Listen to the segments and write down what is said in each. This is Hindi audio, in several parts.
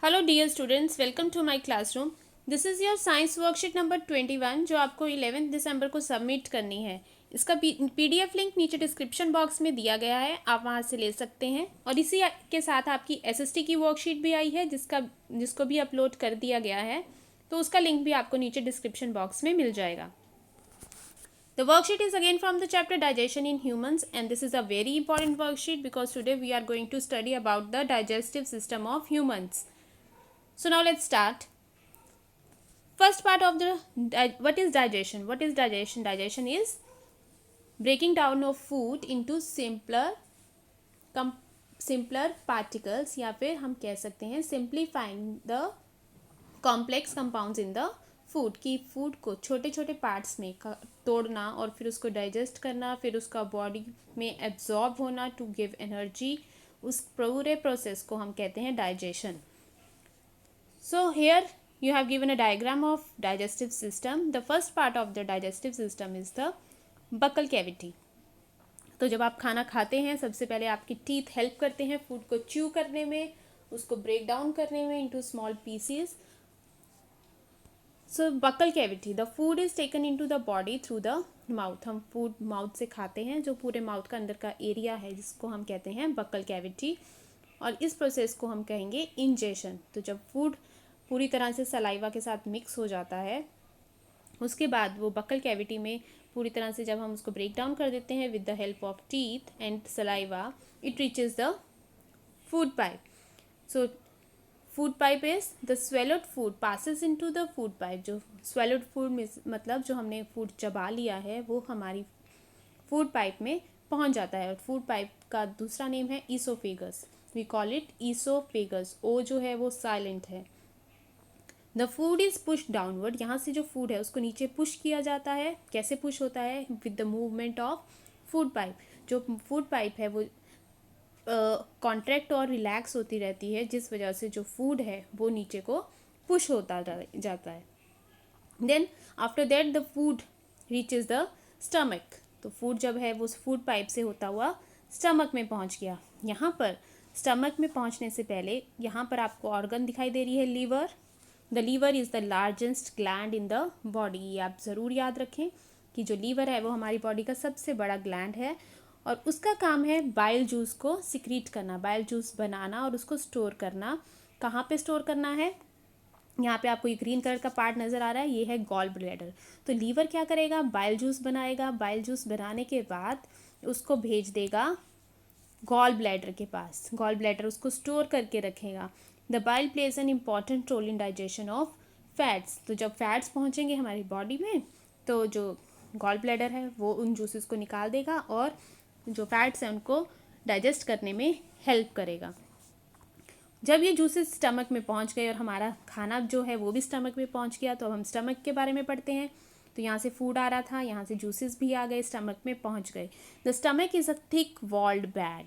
Hello dear students, welcome to my classroom. This is your science worksheet number 21 जो आपको 11 दिसंबर को सबमिट करनी है। इसका पीडीएफ लिंक नीचे डिस्क्रिप्शन बॉक्स में दिया गया है, आप वहां से ले सकते हैं। और इसी के साथ आपकी एसएसटी की वर्कशीट भी आई है जिसको भी अपलोड कर दिया गया है, तो उसका लिंक भी आपको नीचे डिस्क्रिप्शन बॉक्स में मिल जाएगा। The worksheet is again from the chapter Digestion in Humans, and this is a very important worksheet because today we are going to study about the digestive system of humans. So now let's start. First part of the what is digestion? What is digestion? Digestion is breaking down of food into simpler particles, या फिर हम कह सकते हैं simplifying the complex compounds in the food की फूड को छोटे छोटे पार्ट्स में तोड़ना और फिर उसको डाइजेस्ट करना, फिर उसका बॉडी में एब्जॉर्ब होना टू गिव एनर्जी, उस पूरे प्रोसेस को हम कहते हैं digestion. So here you have given a diagram of digestive system. The first part of the digestive system is the buccal cavity. तो जब आप खाना खाते हैं सबसे पहले आपके टीथ हेल्प करते हैं फूड को च्यू करने में, उसको ब्रेक डाउन करने में into small pieces. So buccal cavity, the food is taken into the body through the mouth. हम फूड माउथ से खाते हैं, जो पूरे माउथ का अंदर का एरिया है जिसको हम कहते हैं बकल कैविटी, और इस प्रोसेस को हम कहेंगे इंजेशन. तो जब फूड पूरी तरह से सलाइवा के साथ मिक्स हो जाता है उसके बाद वो बकल कैविटी में पूरी तरह से जब हम उसको ब्रेक डाउन कर देते हैं with the help of teeth and saliva, it reaches the food pipe. So food pipe is the swallowed food passes into the food pipe. जो स्वेलोड फूड मतलब जो हमने फूड चबा लिया है वो हमारी फूड पाइप में पहुंच जाता है. और फूड पाइप का दूसरा नेम है oesophagus. We call it oesophagus. O जो है वो साइलेंट है. The food is push downward. यहाँ से जो फूड है उसको नीचे पुश किया जाता है. कैसे पुश होता है? With the movement of food pipe. जो फूड पाइप है वो कॉन्ट्रैक्ट और रिलैक्स होती रहती है, जिस वजह से जो फूड है वो नीचे को पुश होता जाता है. Then after that the food reaches the stomach. तो फूड जब है वो फूड पाइप से होता हुआ स्टमक में पहुंच गया. यहाँ पर स्टमक में पहुंचने से पहले यहाँ पर आपको ऑर्गन दिखाई दे रही है, liver. The liver is the largest gland in the body. ये आप ज़रूर याद रखें कि जो लीवर है वो हमारी बॉडी का सबसे बड़ा ग्लैंड है, और उसका काम है बाइल जूस को सिक्रीट करना, बाइल जूस बनाना और उसको स्टोर करना. कहाँ पे स्टोर करना है? यहाँ पे आपको ये ग्रीन कलर का पार्ट नज़र आ रहा है, ये है गॉल ब्लैडर. तो लीवर क्या करेगा? बाइल जूस बनाएगा. बाइल जूस बनाने के बाद उसको भेज देगा गॉल ब्लैडर के पास. गॉल ब्लैडर उसको स्टोर करके रखेगा. The bile plays an important role in digestion of fats. तो जब फैट्स पहुँचेंगे हमारी बॉडी में तो जो गॉल ब्लैडर है वो उन जूसेस को निकाल देगा और जो फैट्स हैं उनको डाइजेस्ट करने में हेल्प करेगा. जब ये जूसेस स्टमक में पहुंच गए और हमारा खाना जो है वो भी स्टमक में पहुंच गया, तो अब हम स्टमक के बारे में पढ़ते हैं. तो यहाँ से फूड आ रहा था, यहाँ से जूसेस भी आ गए, स्टमक में पहुंच गए. The stomach is a thick walled bag.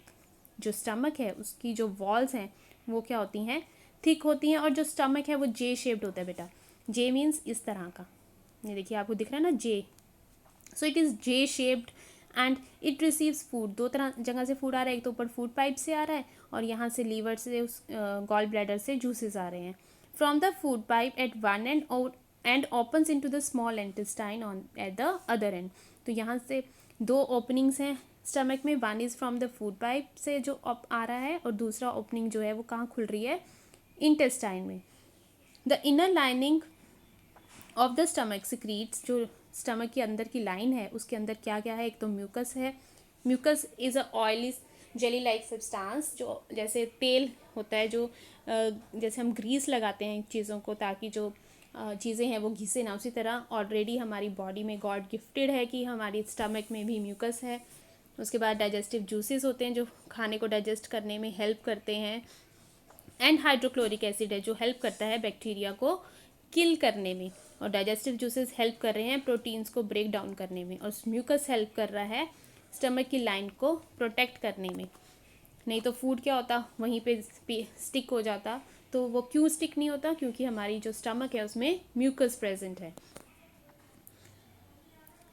जो स्टमक है उसकी जो वॉल्स हैं वो क्या होती हैं? थिक होती हैं. और जो स्टमक है वो जे शेप्ड होता है बेटा. जे मीन्स इस तरह का. ये देखिए आपको दिख रहा है ना, J. So it is J shaped and it receives food. दो तरह जगह से फूड आ रहा है. एक तो ऊपर फूड पाइप से आ रहा है और यहाँ से लीवर से उस गॉल ब्लैडर से जूसेस आ रहे हैं. From the food pipe at one end opens into the small intestine on at the other end. तो यहाँ से दो ओपनिंग्स हैं स्टमक में. One is from the food pipe से जो आ रहा है और दूसरा ओपनिंग जो है वो कहाँ खुल रही है? इंटेस्टाइन में. The inner lining of the stomach secretes. जो स्टमक के अंदर की लाइन है उसके अंदर क्या क्या है? एक तो म्यूकस है. Mucus is a oily jelly like substance. जो जैसे तेल होता है, जो जैसे हम ग्रीस लगाते हैं चीज़ों को ताकि जो चीज़ें हैं वो घिसे ना, उसी तरह ऑलरेडी हमारी बॉडी में गॉड गिफ्टेड है कि हमारी स्टमक में भी म्यूकस है. उसके बाद डाइजेस्टिव जूसेस होते हैं जो खाने को डाइजेस्ट करने में हेल्प करते हैं. एंड हाइड्रोक्लोरिक एसिड है जो हेल्प करता है बैक्टीरिया को किल करने में. और डाइजेस्टिव जूसेस हेल्प कर रहे हैं प्रोटीन्स को ब्रेक डाउन करने में. और म्यूकस हेल्प कर रहा है स्टमक की लाइन को प्रोटेक्ट करने में. नहीं तो फूड क्या होता? वहीं पे स्टिक हो जाता. तो वो क्यों स्टिक नहीं होता? क्योंकि हमारी जो स्टमक है उसमें म्यूकस प्रेजेंट है.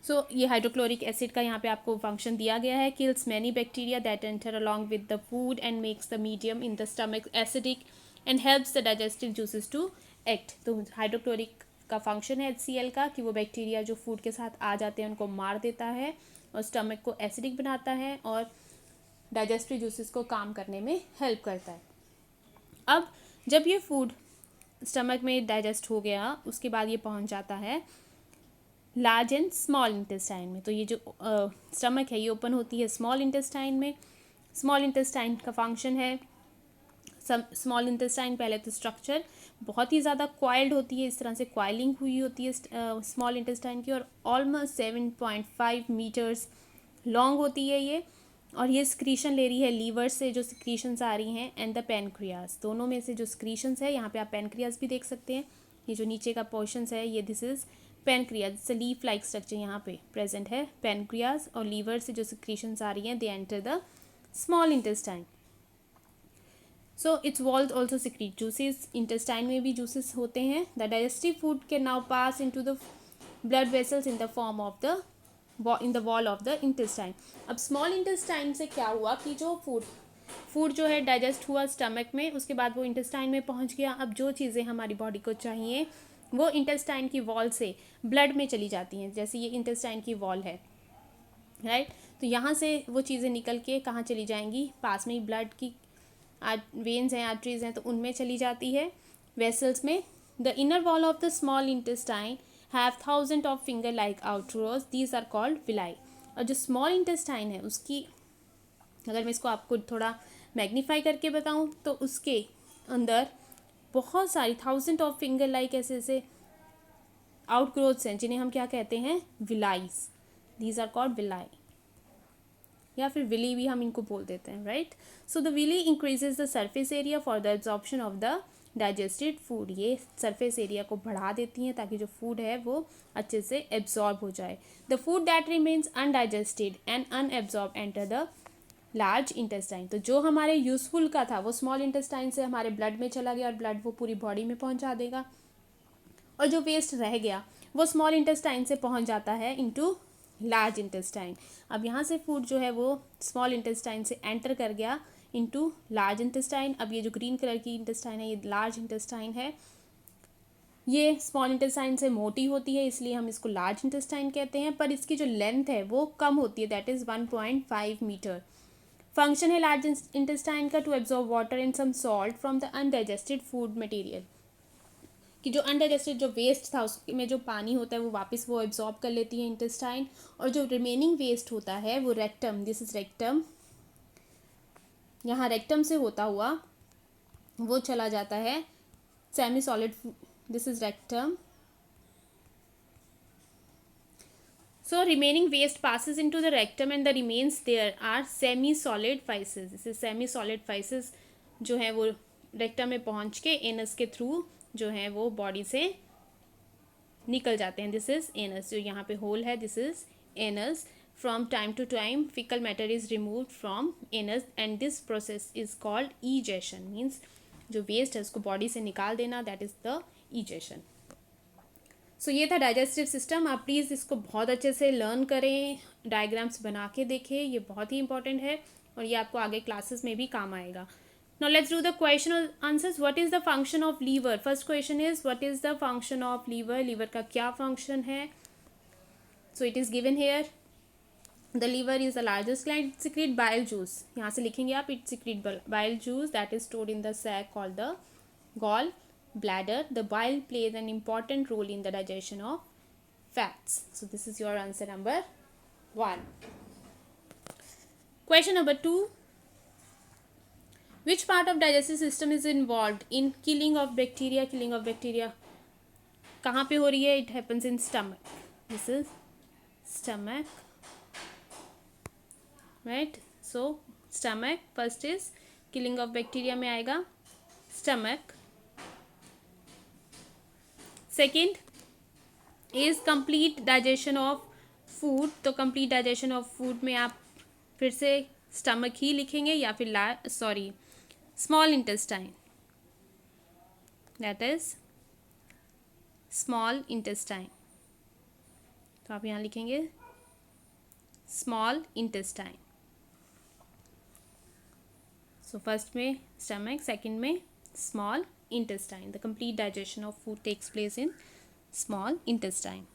सो ये हाइड्रोक्लोरिक एसिड का यहाँ पे आपको फंक्शन दिया गया है. Kills many bacteria that enter along with the food and makes the medium in the stomach acidic. And helps the digestive juices to act. तो हाइड्रोक्लोरिक का फंक्शन है HCl का कि वो बैक्टीरिया जो फूड के साथ आ जाते हैं उनको मार देता है और स्टमक को एसिडिक बनाता है और डाइजेस्टिव जूसेस को काम करने में हेल्प करता है। अब जब ये फूड स्टमक में डाइजेस्ट हो गया उसके बाद ये पहुंच जाता है लार्ज एंड स्मॉल इंटेस्टाइन में। तो ये जो स्टमक है ये ओपन होती है स्मॉल इंटेस्टाइन में। स्मॉल इंटेस्टाइन का फंक्शन है, स्मॉल इंटेस्टाइन पहले तो स्ट्रक्चर बहुत ही ज़्यादा क्वाइल्ड होती है, इस तरह से क्वाइलिंग हुई होती है स्मॉल इंटेस्टाइन की, और ऑलमोस्ट 7.5 मीटर्स लॉन्ग होती है ये। और ये स्क्रीशन ले रही है लीवर से, जो स्क्रीशंस आ रही हैं, एंड द पेनक्रियाज, दोनों में से जो स्क्रीशंस है, यहाँ पे आप पेनक्रियाज भी देख सकते हैं। ये जो नीचे का पोर्शंस है ये this is pancreas, it's a leaf like structure यहाँ पे प्रेजेंट है पेनक्रियाज, और लीवर से जो स्क्रीशंस आ रही हैं they enter the small intestine. So its walls also secrete juices, intestine में भी जूसेस होते हैं। The digestive food can now pass into the blood vessels in the form of the in the wall of the intestine. अब स्मॉल इंटेस्टाइन से क्या हुआ कि जो फूड जो है डाइजेस्ट हुआ स्टमक में, उसके बाद वो इंटेस्टाइन में पहुंच गया। अब जो चीज़ें हमारी बॉडी को चाहिए वो इंटेस्टाइन की वॉल से ब्लड में चली जाती हैं, जैसे ये इंटेस्टाइन की वॉल है, राइट। तो यहाँ से वो चीज़ें निकल के कहाँ चली जाएंगी, पास में ही ब्लड की वेन्स हैं, आर्टरीज हैं, तो उनमें चली जाती है, वेसल्स में। The inner wall of the small intestine have thousand of finger like outgrowths, these are called villi. और जो स्मॉल इंटेस्टाइन है उसकी, अगर मैं इसको आपको थोड़ा मैग्नीफाई करके बताऊं तो उसके अंदर बहुत सारी थाउजेंड ऑफ फिंगर लाइक ऐसे ऐसे आउटग्रोथ्स हैं जिन्हें हम क्या कहते हैं, villis, these are called villi, या फिर विली भी हम इनको बोल देते हैं, right. So the villi increases the surface area for the absorption of the digested food. ये सरफेस एरिया को बढ़ा देती हैं ताकि जो फूड है वो अच्छे से एब्जॉर्ब हो जाए। The food that remains undigested and unabsorbed enter the large intestine. तो जो हमारे यूजफुल का था वो स्मॉल इंटेस्टाइन से हमारे ब्लड में चला गया और ब्लड वो पूरी बॉडी में पहुंचा देगा, और जो वेस्ट रह गया वो स्मॉल इंटेस्टाइन से पहुंच जाता है इनटू लार्ज इंटेस्टाइन। अब यहाँ से फूड जो है वो स्मॉल इंटेस्टाइन से एंटर कर गया इनटू लार्ज इंटेस्टाइन। अब ये जो ग्रीन कलर की इंटेस्टाइन है ये लार्ज इंटेस्टाइन है, ये स्मॉल इंटेस्टाइन से मोटी होती है इसलिए हम इसको लार्ज इंटेस्टाइन कहते हैं, पर इसकी जो लेंथ है वो कम होती है, दैट इज़ 1.5 मीटर। फंक्शन है लार्ज इंटेस्टाइन का to absorb water and some salt from the undigested food material, कि जो अनडाइजेस्टेड जो वेस्ट था उसमें जो पानी होता है वो वापस वो एब्जॉर्ब कर लेती है इंटेस्टाइन, और जो रिमेनिंग वेस्ट होता है वो रेक्टम, दिस इज रेक्टम, यहाँ रेक्टम से होता हुआ वो चला जाता है semi solid, this is rectum. So remaining waste passes into the rectum and the remains there are semi-solid feces. This is semi-solid feces जो है वो रेक्टम में पहुंच के एनस के थ्रू जो है वो बॉडी से निकल जाते हैं। दिस इज एनस, जो यहाँ पे होल है this is anus. From time to time faecal matter is removed from anus and this process is called egestion, means जो वेस्ट है उसको बॉडी से निकाल देना, that is the egestion. So ये था डाइजेस्टिव सिस्टम। आप प्लीज़ इसको बहुत अच्छे से लर्न करें, डायग्राम्स बना के देखें, ये बहुत ही इंपॉर्टेंट है और ये आपको आगे क्लासेस में भी काम आएगा। Now let's do the question and answers. What is the function of liver? First question is what is the function of liver? Liver का क्या function है? So it is given here. The liver is the largest gland. It secrete bile juice. यहाँ से लिखेंगे आप, it secrete bile juice that is stored in the sac called the gall bladder. The bile plays an important role in the digestion of fats. So this is your answer number 1. Question number 2. Which part of digestive system is involved in killing of bacteria? Killing of bacteria कहाँ पे हो रही है? It happens in stomach. This is stomach, right? So stomach first is killing of bacteria में आएगा stomach. Second is complete digestion of food. तो complete digestion of food में आप फिर से stomach ही लिखेंगे या फिर small intestine, that is small intestine. तो आप यहाँ लिखेंगे small intestine. So first में stomach, second में small intestine. The complete digestion of food takes place in small intestine.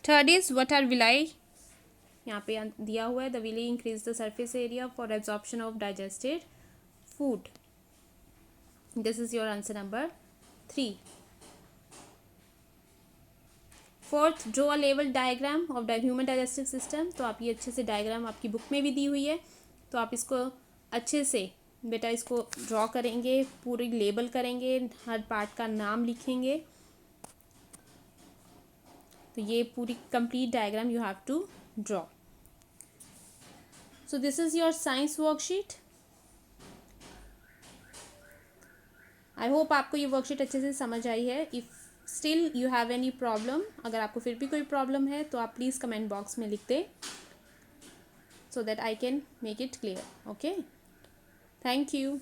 Third is what are villi? यहाँ पे दिया हुआ है the villi increase the surface area for absorption of digested food. This is your answer number 3. Fourth, draw a level diagram of human digestive system. तो आप ये अच्छे से डायग्राम आपकी बुक में भी दी हुई है, तो आप इसको अच्छे से बेटा इसको ड्रॉ करेंगे, पूरी लेबल करेंगे, हर पार्ट का नाम लिखेंगे. तो ये पूरी complete diagram you have to draw. So this is your science worksheet. I hope आपको ये वर्कशीट अच्छे से समझ आई है. If still you have any problem, अगर आपको फिर भी कोई प्रॉब्लम है तो आप प्लीज़ कमेंट बॉक्स में लिख दें, so that I can make it clear. Okay, thank you.